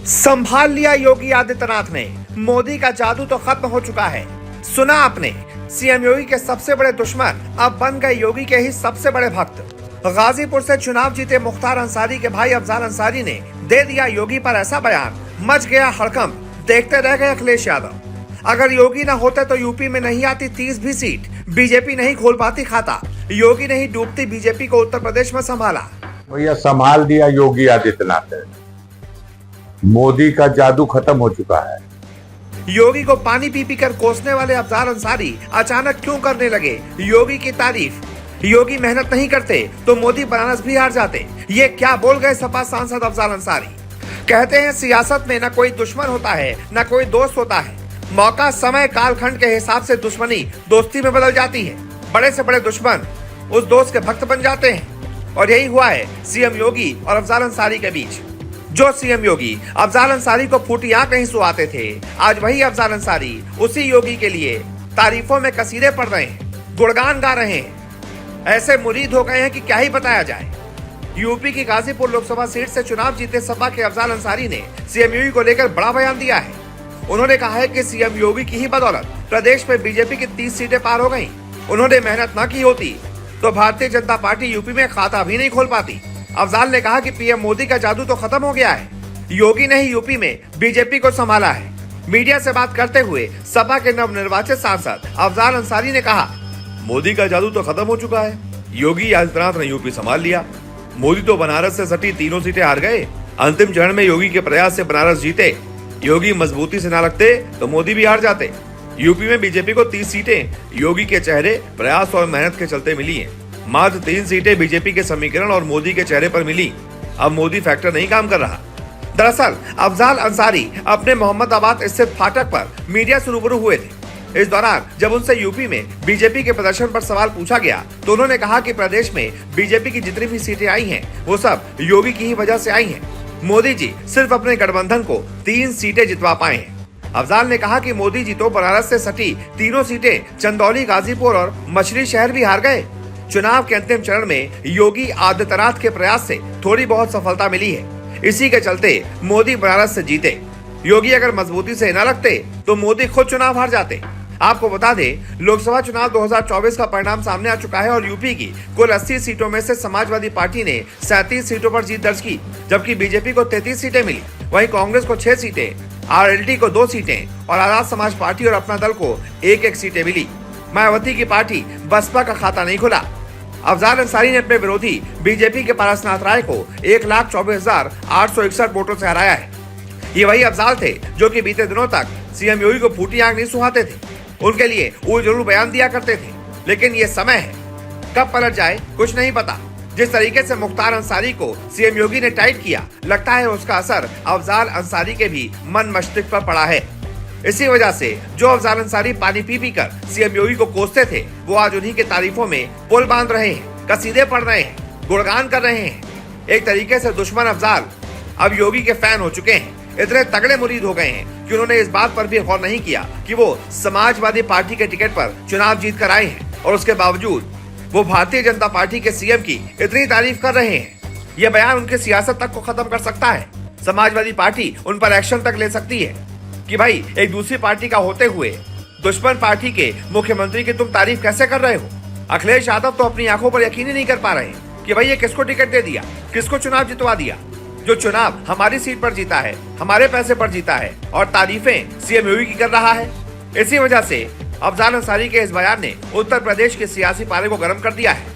संभाल लिया योगी आदित्यनाथ ने। मोदी का जादू तो खत्म हो चुका है। सुना आपने, सीएम योगी के सबसे बड़े दुश्मन अब बन गए योगी के ही सबसे बड़े भक्त। गाजीपुर से चुनाव जीते मुख्तार अंसारी के भाई अफजाल अंसारी ने दे दिया योगी पर ऐसा बयान, मच गया हड़कंप। देखते रह गए अखिलेश यादव। अगर योगी न होते तो यूपी में नहीं आती 30 भी सीट, बीजेपी नहीं खोल पाती खाता, योगी नहीं डूबती बीजेपी को उत्तर प्रदेश में संभाला। भैया संभाल दिया योगी आदित्यनाथ ने। मोदी का जादू खत्म हो चुका है। योगी को पानी पी पी कर कोसने वाले अफजाल अंसारी अचानक क्यों करने लगे योगी की तारीफ। योगी मेहनत नहीं करते तो मोदी बनारस भी हार जाते, ये क्या बोल गए सपा सांसद अफजाल अंसारी। कहते हैं सियासत में न कोई दुश्मन होता है न कोई दोस्त होता है। मौका समय कालखंड के हिसाब से दुश्मनी दोस्ती में बदल जाती है। बड़े से बड़े दुश्मन उस दोस्त के भक्त बन जाते हैं और यही हुआ है सीएम योगी और अफजाल अंसारी के बीच। जो सीएम योगी अफजाल अंसारी को फूटी आंख नहीं सुहाते थे, आज वही अफजाल अंसारी उसी योगी के लिए तारीफों में कसीदे पढ़ रहे हैं, गुणगान गा रहे हैं। ऐसे मुरीद हो गए हैं कि क्या ही बताया जाए। यूपी की गाजीपुर लोकसभा सीट से चुनाव जीते सपा के अफजाल अंसारी ने सीएम योगी को लेकर बड़ा बयान दिया है। उन्होंने कहा है कि सीएम योगी की ही बदौलत प्रदेश में बीजेपी की 30 सीटें पार हो गयी। उन्होंने मेहनत न की होती तो भारतीय जनता पार्टी यूपी में खाता भी नहीं खोल पाती। अफजाल ने कहा कि पीएम मोदी का जादू तो खत्म हो गया है, योगी ने ही यूपी में बीजेपी को संभाला है। मीडिया से बात करते हुए सपा के नवनिर्वाचित सांसद अफजाल अंसारी ने कहा, मोदी का जादू तो खत्म हो चुका है, योगी आदित्यनाथ ने यूपी संभाल लिया। मोदी तो बनारस से सटी तीनों सीटें हार गए। अंतिम चरण में योगी के प्रयास से बनारस जीते। योगी मजबूती से न लगते तो मोदी भी हार जाते। यूपी में बीजेपी को 30 सीटें योगी के चेहरे, प्रयास और मेहनत के चलते मिली हैं। मात्र 3 सीटें बीजेपी के समीकरण और मोदी के चेहरे पर मिली। अब मोदी फैक्टर नहीं काम कर रहा। दरअसल अफजाल अंसारी अपने मोहम्मदाबाद स्थित फाटक पर मीडिया से रूबरू हुए थे। इस दौरान जब उनसे यूपी में बीजेपी के प्रदर्शन पर सवाल पूछा गया तो उन्होंने कहा कि प्रदेश में बीजेपी की जितनी भी सीटें आई हैं वो सब योगी की ही वजह से आई हैं। मोदी जी सिर्फ अपने गठबंधन को 3 सीटें जितवा पाए हैं। अफजाल ने कहा कि मोदी जी तो बनारस से सटी तीनों सीटें चंदौली, गाजीपुर और मछली शहर भी हार गए। चुनाव के अंतिम चरण में योगी आदित्यनाथ के प्रयास से थोड़ी बहुत सफलता मिली है। इसी के चलते मोदी बनारस से जीते। योगी अगर मजबूती से न लगते तो मोदी खुद चुनाव हार जाते। आपको बता दें, लोकसभा चुनाव 2024 का परिणाम सामने आ चुका है और यूपी की कुल 80 सीटों में से समाजवादी पार्टी ने 37 सीटों पर जीत दर्ज की, जबकि बीजेपी को 33 सीटें मिली। वहीं कांग्रेस को 6 सीटें, आरएलडी को 2 सीटें और आजाद समाज पार्टी और अपना दल को 1-1 सीटें मिली। मायावती की पार्टी बसपा का खाता नहीं खुला। अफजाल अंसारी ने अपने विरोधी बीजेपी के पारसनाथ राय को 1,24,861 वोटों से हराया है। ये वही अफजाल थे जो कि बीते दिनों तक सीएम योगी को फूटी आंख नहीं सुहाते थे। उनके लिए वो जरूर बयान दिया करते थे, लेकिन ये समय है, कब पलट जाए कुछ नहीं पता। जिस तरीके से मुख्तार अंसारी को सीएम योगी ने टाइट किया, लगता है उसका असर अफजाल अंसारी के भी मन मस्तिष्क पर पड़ा है। इसी वजह से जो अफजाल अंसारी पानी पी पी कर सीएम योगी को कोसते थे, वो आज उन्हीं के तारीफों में पुल बांध रहे हैं, कसीदे पढ़ रहे हैं, गुणगान कर रहे हैं। एक तरीके से दुश्मन अफजाल अब योगी के फैन हो चुके हैं। इतने तगड़े मुरीद हो गए हैं कि उन्होंने इस बात पर भी गौर नहीं किया कि वो समाजवादी पार्टी के टिकट पर चुनाव जीत कर आए हैं और उसके बावजूद वो भारतीय जनता पार्टी के सीएम की इतनी तारीफ कर रहे हैं। ये बयान उनकी सियासत तक को खत्म कर सकता है। समाजवादी पार्टी उन पर एक्शन तक ले सकती है कि भाई, एक दूसरी पार्टी का होते हुए दुश्मन पार्टी के मुख्यमंत्री की तुम तारीफ कैसे कर रहे हो। अखिलेश यादव तो अपनी आंखों पर यकीन ही नहीं कर पा रहे कि भाई ये किसको टिकट दे दिया, किसको चुनाव जितवा दिया। जो चुनाव हमारी सीट पर जीता है, हमारे पैसे पर जीता है और तारीफें सीएम योगी की कर रहा है। इसी वजह से अफजाल अंसारी के इस बयान ने उत्तर प्रदेश के सियासी पारे को गर्म कर दिया है।